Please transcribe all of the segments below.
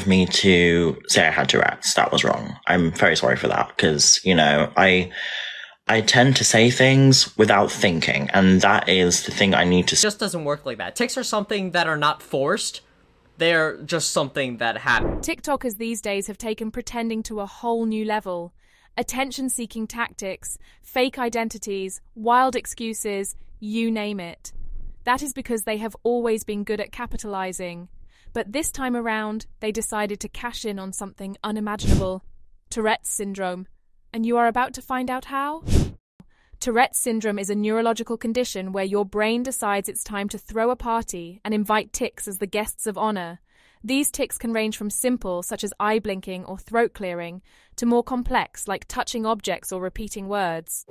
me to say I had Tourette's. That was wrong. I'm very sorry for that because, you know, I tend to say things without thinking, and that is the thing I need to... It just doesn't work like that. Tics are something that are not forced. They're just something that happen. TikTokers these days have taken pretending to a whole new level. Attention-seeking tactics, fake identities, wild excuses, you name it. That is because they have always been good at capitalizing. But this time around, they decided to cash in on something unimaginable. Tourette's syndrome. And you are about to find out how? Tourette's syndrome is a neurological condition where your brain decides it's time to throw a party and invite tics as the guests of honor. These tics can range from simple, such as eye blinking or throat clearing, to more complex, like touching objects or repeating words.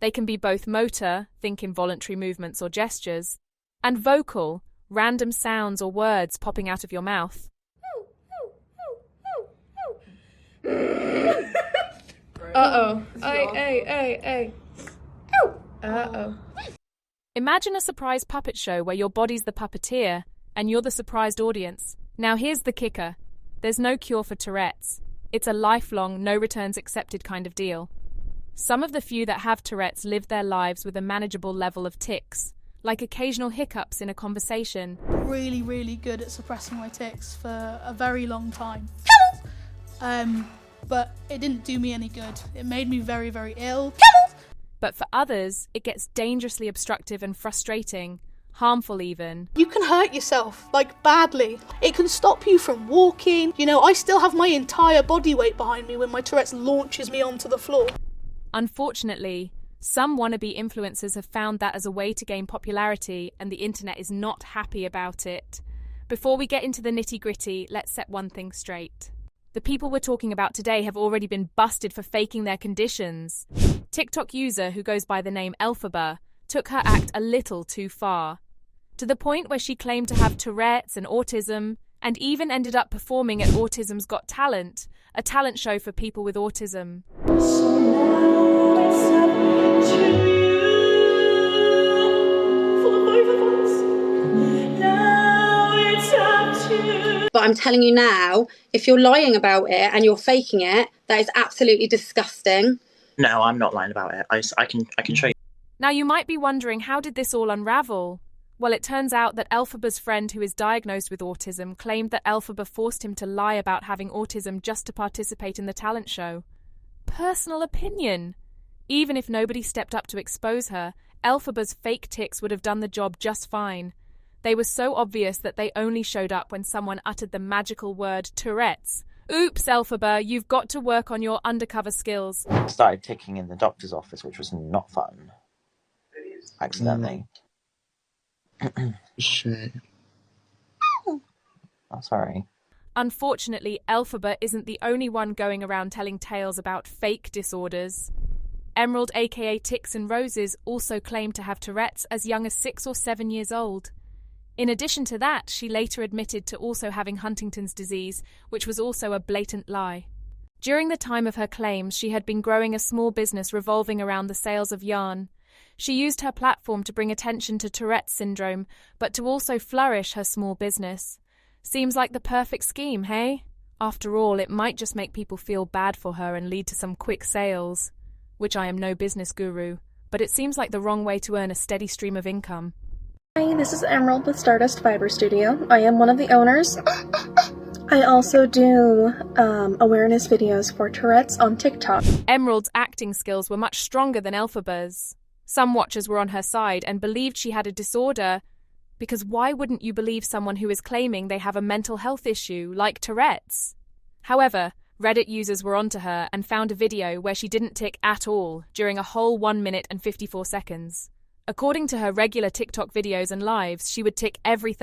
They can be both motor, think involuntary movements or gestures, and vocal, random sounds or words popping out of your mouth. Uh-oh. Ay. Uh-oh. Imagine a surprise puppet show where your body's the puppeteer and you're the surprised audience. Now here's the kicker. There's no cure for Tourette's. It's a lifelong, no returns accepted kind of deal. Some of the few that have Tourette's live their lives with a manageable level of tics, like occasional hiccups in a conversation. Really, really good at suppressing my tics for a very long time. But it didn't do me any good. It made me very, very ill. But for others, it gets dangerously obstructive and frustrating, harmful even. You can hurt yourself, like badly. It can stop you from walking. You know, I still have my entire body weight behind me when my Tourette's launches me onto the floor. Unfortunately, some wannabe influencers have found that as a way to gain popularity, and the internet is not happy about it. Before we get into the nitty-gritty, let's set one thing straight. The people we're talking about today have already been busted for faking their conditions. TikTok user who goes by the name Elphaba took her act a little too far, to the point where she claimed to have Tourette's and autism, and even ended up performing at Autism's Got Talent, a talent show for people with autism. So now it's up to you, for the both of us. Now it's up to you. But I'm telling you now, if you're lying about it and you're faking it, that is absolutely disgusting. No, I'm not lying about it. I can show you. Now you might be wondering, how did this all unravel? Well, it turns out that Elphaba's friend who is diagnosed with autism claimed that Elphaba forced him to lie about having autism just to participate in the talent show. Personal opinion. Even if nobody stepped up to expose her, Elphaba's fake tics would have done the job just fine. They were so obvious that they only showed up when someone uttered the magical word Tourette's. Oops, Elphaba, you've got to work on your undercover skills. I started ticking in the doctor's office, which was not fun. Accidentally. Shit. Oh, sorry. Unfortunately, Elphaba isn't the only one going around telling tales about fake disorders. Emerald, aka Tics and Roses, also claimed to have Tourette's as young as 6 or 7 years old. In addition to that, she later admitted to also having Huntington's disease, which was also a blatant lie. During the time of her claims, she had been growing a small business revolving around the sales of yarn. She used her platform to bring attention to Tourette's syndrome, but to also flourish her small business. Seems like the perfect scheme, hey? After all, it might just make people feel bad for her and lead to some quick sales. Which I am no business guru, but it seems like the wrong way to earn a steady stream of income. Hi, this is Emerald with Stardust Fiber Studio. I am one of the owners. I also do awareness videos for Tourette's on TikTok. Emerald's acting skills were much stronger than Elphaba's. Some watchers were on her side and believed she had a disorder, because why wouldn't you believe someone who is claiming they have a mental health issue like Tourette's? However, Reddit users were onto her and found a video where she didn't tic at all during a whole 1 minute and 54 seconds. According to her regular TikTok videos and lives, she would tic every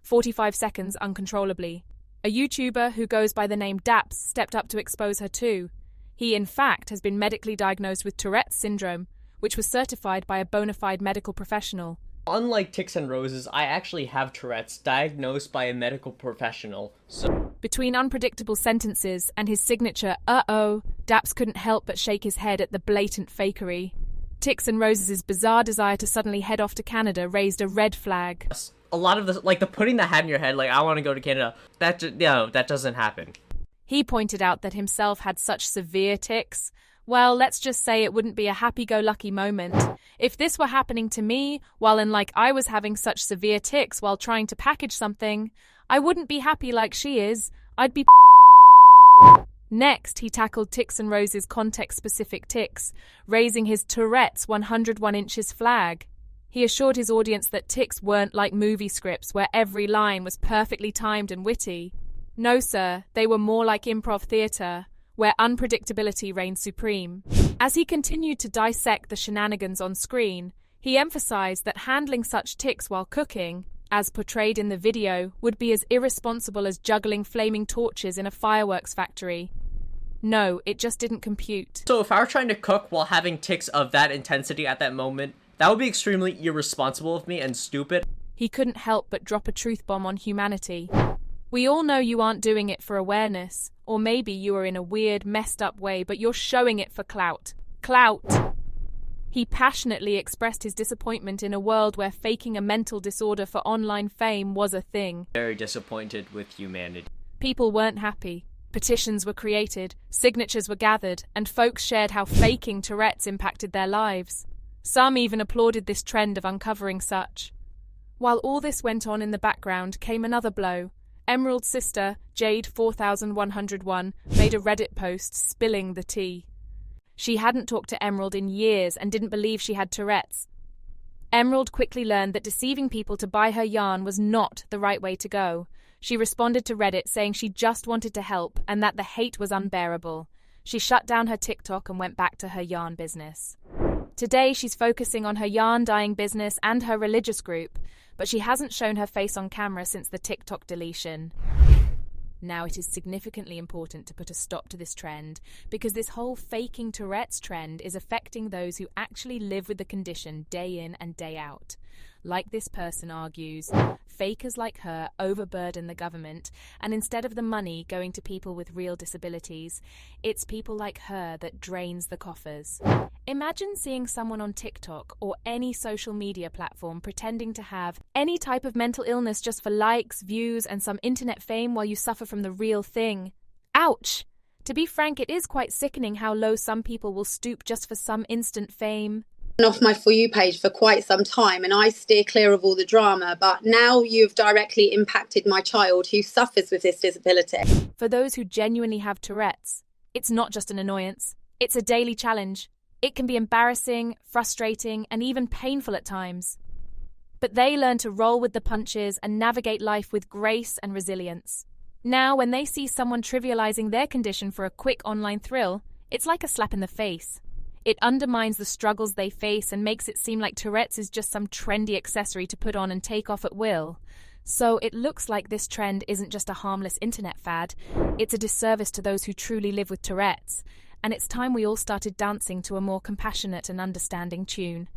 45 seconds uncontrollably. A YouTuber who goes by the name Daps stepped up to expose her too. He, in fact, has been medically diagnosed with Tourette's syndrome, which was certified by a bona fide medical professional. Unlike Tics and Roses, I actually have Tourette's, diagnosed by a medical professional, so... Between unpredictable sentences and his signature, uh-oh, Daps couldn't help but shake his head at the blatant fakery. Tics and Roses' bizarre desire to suddenly head off to Canada raised a red flag. a lot of the, like, the putting the hat in your head, like, I want to go to Canada, that doesn't happen. He pointed out that himself had such severe tics. Well, let's just say it wouldn't be a happy-go-lucky moment. If this were happening to me, I was having such severe tics while trying to package something, I wouldn't be happy like she is. I'd be Next, he tackled Tics and Rose's context-specific tics, raising his Tourette's 101 inches flag. He assured his audience that tics weren't like movie scripts where every line was perfectly timed and witty. No, sir, they were more like improv theatre, where unpredictability reigned supreme. As he continued to dissect the shenanigans on screen, he emphasized that handling such tics while cooking, as portrayed in the video, would be as irresponsible as juggling flaming torches in a fireworks factory. No, it just didn't compute. So if I were trying to cook while having tics of that intensity at that moment, that would be extremely irresponsible of me and stupid. He couldn't help but drop a truth bomb on humanity. We all know you aren't doing it for awareness, or maybe you are in a weird, messed up way, but you're showing it for clout. Clout! He passionately expressed his disappointment in a world where faking a mental disorder for online fame was a thing. Very disappointed with humanity. People weren't happy. Petitions were created, signatures were gathered, and folks shared how faking Tourette's impacted their lives. Some even applauded this trend of uncovering such. While all this went on in the background came another blow. Emerald's sister, Jade4101, made a Reddit post spilling the tea. She hadn't talked to Emerald in years and didn't believe she had Tourette's. Emerald quickly learned that deceiving people to buy her yarn was not the right way to go. She responded to Reddit saying she just wanted to help and that the hate was unbearable. She shut down her TikTok and went back to her yarn business. Today she's focusing on her yarn dyeing business and her religious group, but she hasn't shown her face on camera since the TikTok deletion. Now, it is significantly important to put a stop to this trend because this whole faking Tourette's trend is affecting those who actually live with the condition day in and day out. Like this person argues, fakers like her overburden the government, and instead of the money going to people with real disabilities, it's people like her that drains the coffers. Imagine seeing someone on TikTok or any social media platform pretending to have any type of mental illness just for likes, views, and some internet fame while you suffer from the real thing. Ouch! To be frank, it is quite sickening how low some people will stoop just for some instant fame. Off my For You page for quite some time, and I steer clear of all the drama, but now you've directly impacted my child who suffers with this disability. For those who genuinely have Tourette's, it's not just an annoyance, it's a daily challenge. It can be embarrassing, frustrating, and even painful at times. But they learn to roll with the punches and navigate life with grace and resilience. Now, when they see someone trivializing their condition for a quick online thrill, it's like a slap in the face. It undermines the struggles they face and makes it seem like Tourette's is just some trendy accessory to put on and take off at will. So it looks like this trend isn't just a harmless internet fad, it's a disservice to those who truly live with Tourette's. And it's time we all started dancing to a more compassionate and understanding tune.